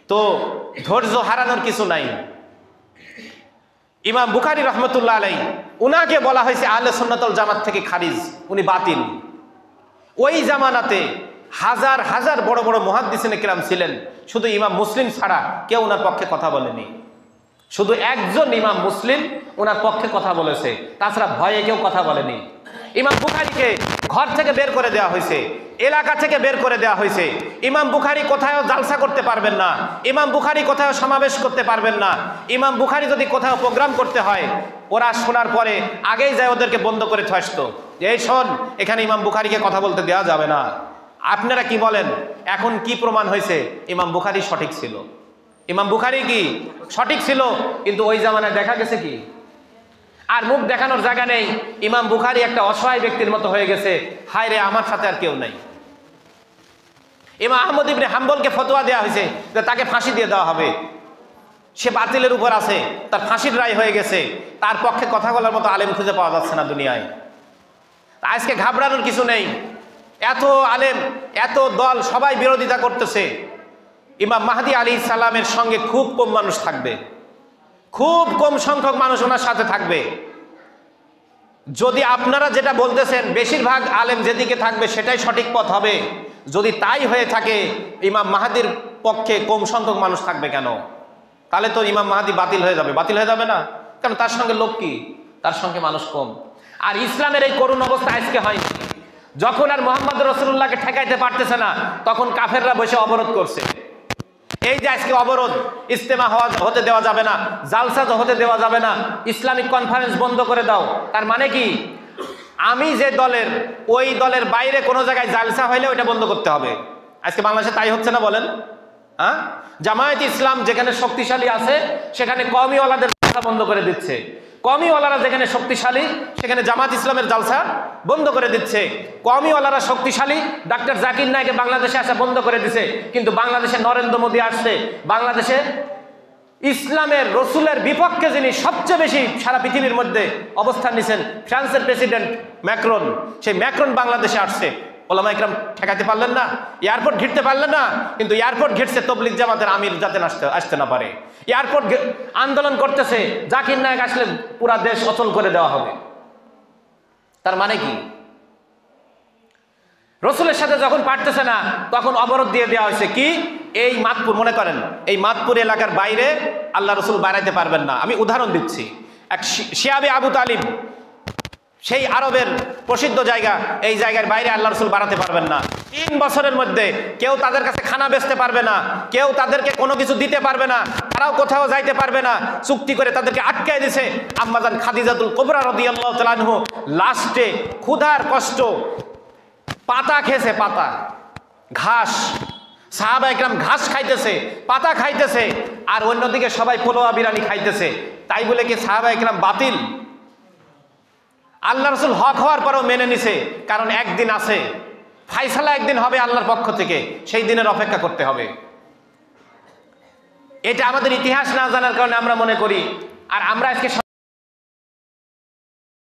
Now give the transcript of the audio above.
তো ধৈর্য হারানোর কিছু নাই। ইমাম বুখারী রহমতুল্লাহ আলাইহি, উনাকে বলা হয়েছে আহলে সুন্নাত ওয়াল জামাত থেকে খারিজ, উনি বাতিল। ওই জামানাতে হাজার হাজার বড় বড় মুহাদ্দিসিনে কিরাম ছিলেন, শুধু ইমাম মুসলিম ছাড়া কেউ ওনার পক্ষে কথা বলেনি। শুধু একজন ইমাম মুসলিম ওনার পক্ষে কথা বলেছে, তাছাড়া ভয়ে কেউ কথা বলেনি। ইমাম বুখারীকে ঘর থেকে বের করে দেওয়া হয়েছে, এলাকা থেকে বের করে দেওয়া হয়েছে। ইমাম বুখারী কোথাও জালসা করতে পারবেন না, ইমাম বুখারী কোথাও সমাবেশ করতে পারবেন না। ইমাম বুখারী যদি কোথাও প্রোগ্রাম করতে হয়, ওরা শোনার পরে আগেই যায় ওদেরকে বন্ধ করে থাসতো, এই শোন, এখানে ইমাম বুখারীকে কথা বলতে দেওয়া যাবে না। আপনারা কি বলেন? এখন কি প্রমাণ হয়েছে? ইমাম বুখারী সঠিক ছিল। ইমাম বুখারী কি সঠিক ছিল, কিন্তু ওই জামানায় দেখা গেছে কি আর মুখ দেখানোর জায়গা নেই। ইমাম বুখারী একটা অসহায় ব্যক্তির মতো হয়ে গেছে, হায় রে আমার সাথে আর কেউ নাই। ইমাম আহমদ ইবনে হাম্বলকে ফতোয়া দেওয়া হয়েছে যে তাকে ফাঁসি দিয়ে দেওয়া হবে, সে বাতিলের উপর আছে, তার ফাঁসির রায় হয়ে গেছে, তার পক্ষে কথা বলার মতো আলেম খুঁজে পাওয়া যাচ্ছে না দুনিয়ায়। আজকে ঘাবড়ানোর কিছু নেই, এত আলেম এত দল সবাই বিরোধিতা করতেছে। ইমাম মাহদী আলাইহিস সালামের সঙ্গে খুব কম মানুষ থাকবে, খুব কম সংখ্যক মানুষ ওনার সাথে থাকবে। যদি আপনারা যেটা বলতেছেন বেশিরভাগ আলেম যেদিকে থাকবে সেটাই সঠিক পথ হবে, যদি তাই হয়ে থাকে ইমাম মাহদীর পক্ষে কম সংখ্যক মানুষ থাকবে কেন? তাহলে তো ইমাম মাহদী বাতিল হয়ে যাবে। বাতিল হয়ে যাবে না কেন? তার সঙ্গে লোক কি, তার সঙ্গে মানুষ কম। আর ইসলামের এই করুণ অবস্থা আজকে হয়নি। যখন আর মুহাম্মদ রাসূলুল্লাহকে ঠেকাইতে পারতেছে না, তখন কাফেররা বসে অবরোধ করছে। এই যে আজকে অবরোধ, ইজতেমা হতে দেওয়া যাবে না, জালসা হতে দেওয়া যাবে না, ইসলামিক কনফারেন্স বন্ধ করে দাও। তার মানে কি? আমি যে দলের, ওই দলের বাইরে কোনো জায়গায় জালসা হইলে ওইটা বন্ধ করতে হবে। আজকে বাংলাদেশে তাই হচ্ছে না বলেন? হ্যাঁ, জামায়াত ইসলাম যেখানে শক্তিশালী আছে সেখানে কওমিওয়ালাদের জালসা বন্ধ করে দিচ্ছে, কওমিওয়ালারা যেখানে শক্তিশালী সেখানে জামাত ইসলামের জালসা বন্ধ করে দিচ্ছে। কওমিওয়ালারা শক্তিশালী, ডাক্তার জাকির নায়েকে বাংলাদেশে আসা বন্ধ করে দিচ্ছে, কিন্তু বাংলাদেশে নরেন্দ্র মোদী আসছে, বাংলাদেশে ইসলামের রসুলের বিপক্ষে যিনি সবচেয়ে বেশি সারা পৃথিবীর মধ্যে অবস্থান নিছেন, ফ্রান্সের প্রেসিডেন্ট ম্যাক্রন, সেই ম্যাক্রন বাংলাদেশে আসছে। ওলামা ইকরাম ঠেকাতে পারলেন না, এয়ারপোর্ট ঘিরতে পারলেন না, কিন্তু এয়ারপোর্ট ঘিরছে তবলিগ জামাতের আমির যাতে আসতে না পারে। এয়ারপোর্ট আন্দোলন করতেছে, জাকির নায়েক আসলে পুরা দেশ অচল করে দেওয়া হবে। তার মানে কি? রসুলের সাথে যখন পারতেছে না তখন অবরোধ দিয়ে দেওয়া হয়েছে। কি? এই মাদপুর, মনে করেন এই মাদপুর এলাকার বাইরে আল্লাহ রসুল বাড়াইতে পারবেন না। আমি উদাহরণ দিচ্ছি, এক শিয়াবে আবু তালিব, সেই আরবের প্রসিদ্ধ জায়গা, এই জায়গার বাইরে আল্লাহ রসুল বাড়াতে পারবেন না। 3 বছরের মধ্যে কেউ তাদের কাছে খানা বেচতে পারবে না, কেউ তাদেরকে কোনো কিছু দিতে পারবে না, তারাও কোথাও যাইতে পারবে না। চুক্তি করে তাদেরকে আটকায় দিছে। আম্মাজান খাদিজাতুল কুবরা রাদিয়াল্লাহু তাআলা আনহু লাস্টে ক্ষুধার কষ্ট পাতা খেয়েছে, পাতা, ঘাস। সাহাবা একরাম ঘাস খাইতেছে, পাতা খাইতেছে, আর অন্যদিকে সবাই পোলোয়া বিরিয়ানি খাইতেছে। তাই বলে কি সাহাবা একরাম বাতিল? আল্লাহ রসুল হক হওয়ার পরেও মেনে নিছে, কারণ একদিন আছে, ফাইসালা একদিন হবে আল্লাহর পক্ষ থেকে, সেই দিনের অপেক্ষা করতে হবে। এটা আমাদের ইতিহাস না জানার কারণে আমরা মনে করি, আর আমরা আজকে